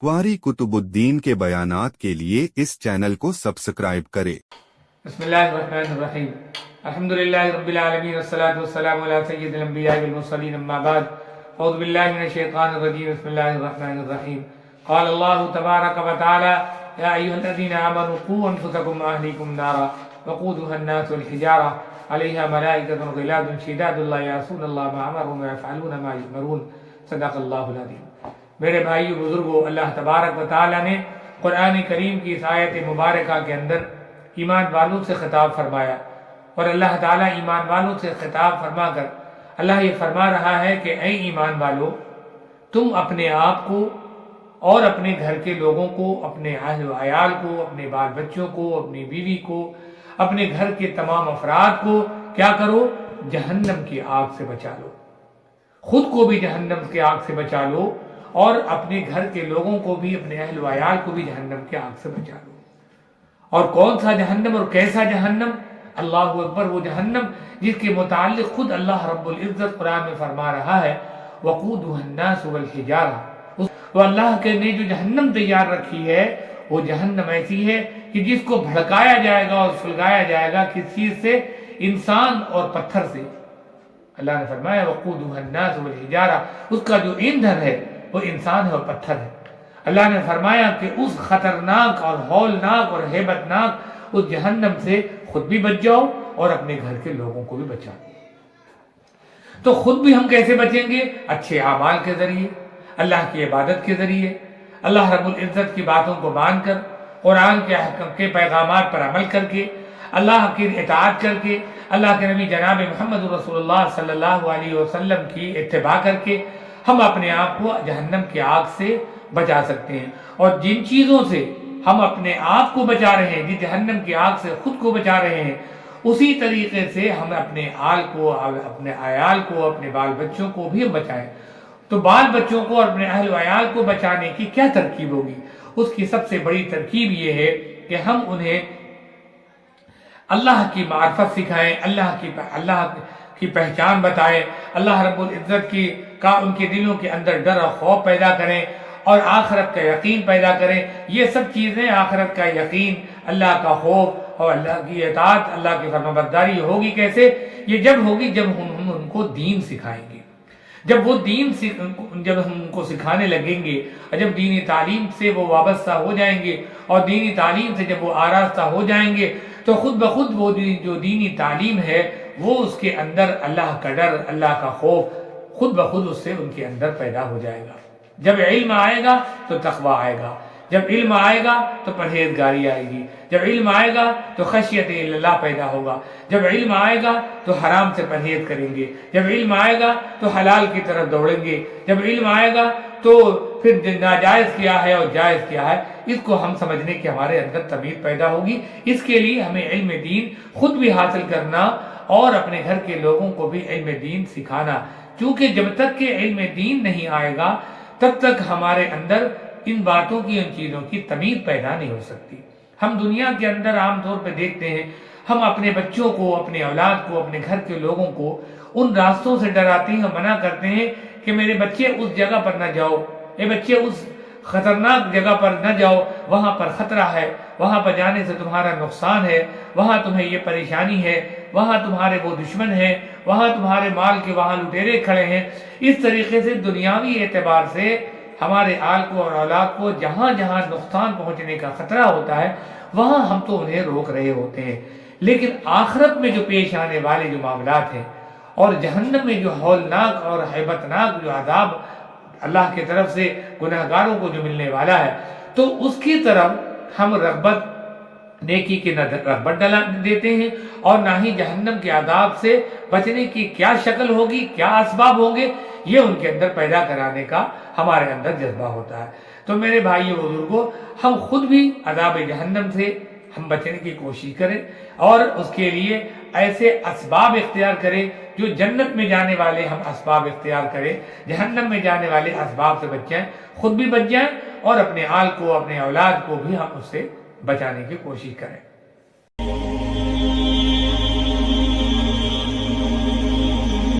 क्वारी कुतुबुद्दीन के बयानात के लिए इस चैनल को सब्सक्राइब करें। बिस्मिल्लाहिर्रहमानिर्रहीम। अल्हम्दुलिल्लाहि रब्बिल आलमीन वस्सलातु वस्सलामु अला सय्यिदिल अंबिया'i वल मुरसलीन अम्मा बाद। औज़ु बिल्लाहि मिनश शैतानिर रजीम। बिस्मिल्लाहिर्रहमानिर्रहीम। क़ाल अल्लाहु तबारक व तआला या अय्युहल्लज़ीना आमनू क़ू अनफुसकुम व अहलीकुम नारा वक़ूदुहा अन्नास वल हिजारा अलैहा मलाइकतुन ग़िलादुन शिदादुन ला यअसूनल्लाह मा अमरहुम व यफ़अलूना मा यु'मरून। सदक़ल्लाहुल अज़ीम। मेरे भाइयों बुजुर्गों, अल्लाह तबारक व तआला ने कुरान करीम की इस आयत मुबारका के अंदर ईमान वालों से खिताब फरमाया और अल्लाह ताला ईमान वालों से खिताब फरमा कर अल्लाह ये फरमा रहा है कि ऐ ईमान वालों, तुम अपने आप को और अपने घर के लोगों को, अपने अहल अयाल को, अपने बाल बच्चों को, अपनी बीवी को, अपने घर के तमाम अफराद को क्या करो? जहन्नम की आग से बचा लो। खुद को भी जहन्नम की आग से बचा लो और अपने घर के लोगों को भी, अपने अहल वयाल को भी जहन्नम की आग से बचा लो। और कौन सा जहन्नम और कैसा जहन्नम? अल्लाह अकबर, वो जहन्नम जिसके मुताल्लिक खुद अल्लाह रब्बुल इज्जत कुरान में फरमा रहा है वक़ूदुहा अन्नास वल हिजारा। वो अल्लाह के ने जो जहन्नम तैयार रखी है वो जहन्नम ऐसी है कि जिसको भड़काया जाएगा और सुलगाया जाएगा किस चीज से? इंसान और पत्थर से। अल्लाह ने फरमाया वक़ूदुहा अन्नास वल हिजारा, उसका जो ईंधन है वो इंसान है और पत्थर है। अल्लाह ने फरमाया कि उस खतरनाक और हौलनाक और हेबतनाक उस जहन्नम से खुद भी बच जाओ और अपने घर के लोगों को भी बचाओ। तो खुद भी हम कैसे बचेंगे? अच्छे आमाल के जरिए, अल्लाह की इबादत के जरिए, अल्लाह रब्बुल इज्जत की बातों को मानकर, कुरान के पैगामात पर अमल करके, अल्लाह की इताअत करके, अल्लाह के नबी जनाब मोहम्मद रसूलुल्लाह सल्लल्लाहु अलैहि वसल्लम की इत्तिबा करके हम अपने आप को जहन्नम की आग से बचा सकते हैं। और जिन चीज़ों से हम अपने आप को बचा रहे हैं, जिस जहन्नम की आग से खुद को बचा रहे हैं, उसी तरीके से हम अपने आल को, अपने अयाल को, अपने बाल बच्चों को भी हम बचाएं। तो बाल बच्चों को और अपने अहल अयाल को बचाने की क्या तरकीब होगी? उसकी सबसे बड़ी तरकीब ये है कि हम उन्हें अल्लाह की मार्फत सिखाएं, अल्लाह की पहचान बताएं, अल्लाह रब्बुल इज्जत की का उनके दिलों के अंदर डर और खौफ पैदा करें और आखिरत का यकीन पैदा करें। ये सब चीज़ें, आखिरत का यकीन, अल्लाह का खौफ और अल्लाह की इताअत, अल्लाह की फरमाबरदारी होगी कैसे? ये जब होगी जब हम उनको दीन सिखाएंगे। जब वो जब हम उनको सिखाने लगेंगे और जब दीनी तालीम से वो वाबस्ता हो जाएंगे और दीनी तालीम से जब वो आरास्ता हो जाएंगे तो खुद ब खुद वो जो दीनी तालीम है वो उसके अंदर अल्लाह का डर, अल्लाह का खौफ खुद ब खुद उससे उनके अंदर पैदा हो जाएगा। जब इल्म आएगा तो तक़वा आएगा, जब इल्म आएगा तो परहेजगारी आएगी, जब इल्म आएगा तो खशियत इल्लाह पैदा होगा, जब इल्म आएगा तो हराम से परहेज करेंगे, जब इल्म आएगा तो हलाल की तरफ दौड़ेंगे, जब इल्म आएगा तो फिर नाजायज़ क्या है और जायज़ क्या है इसको हम समझने की हमारे अंदर तमीज़ पैदा होगी। इसके लिए हमें इल्म दीन खुद भी हासिल करना और अपने घर के लोगों को भी इल्म दीन सिखाना, क्योंकि जब तक कि इल्म दीन नहीं आएगा तब तक हमारे अंदर इन बातों की, इन चीज़ों की तमीज़ पैदा नहीं हो सकती। हम दुनिया के अंदर आमतौर पर देखते हैं, हम अपने बच्चों को, अपने औलाद को, अपने घर के लोगों को उन रास्तों से डराते हैं, मना करते हैं कि मेरे बच्चे उस जगह पर न जाओ, ये बच्चे उस खतरनाक जगह पर न जाओ, वहाँ पर खतरा है, वहाँ पर जाने से तुम्हारा नुकसान है, वहाँ तुम्हें ये परेशानी है, वहाँ तुम्हारे वो दुश्मन है, वहाँ तुम्हारे माल के वहाँ लुटेरे खड़े हैं। इस तरीके से दुनियावी एतबार से हमारे आल को और औलाद को जहाँ जहाँ नुकसान पहुँचने का खतरा होता है वहाँ हम तो उन्हें रोक रहे होते हैं। लेकिन आखिरत में जो पेश आने वाले जो मामलात हैं और जहन्नम में जो हौलनाक और हैबतनाक जो अज़ाब अल्लाह की तरफ से गुनहगारों को जो मिलने वाला है, तो उसकी तरफ हम रग़बत, नेकी की रग़बत डला देते हैं और ना ही जहन्नम के अज़ाब से बचने की क्या शक्ल होगी, क्या असबाब होंगे, ये उनके अंदर पैदा कराने का हमारे अंदर जज्बा होता है। तो मेरे भाइयों बुजुर्गों, हम खुद भी अज़ाब जहन्नम से हम बचने की कोशिश करें और उसके लिए ऐसे असबाब इख्तियार करें जो जन्नत में जाने वाले हम असबाब इख्तियार करें, जहन्नम में जाने वाले असबाब से बच जाएं, खुद भी बच जाएं और अपने आल को, अपने औलाद को भी हम उससे बचाने की कोशिश करें।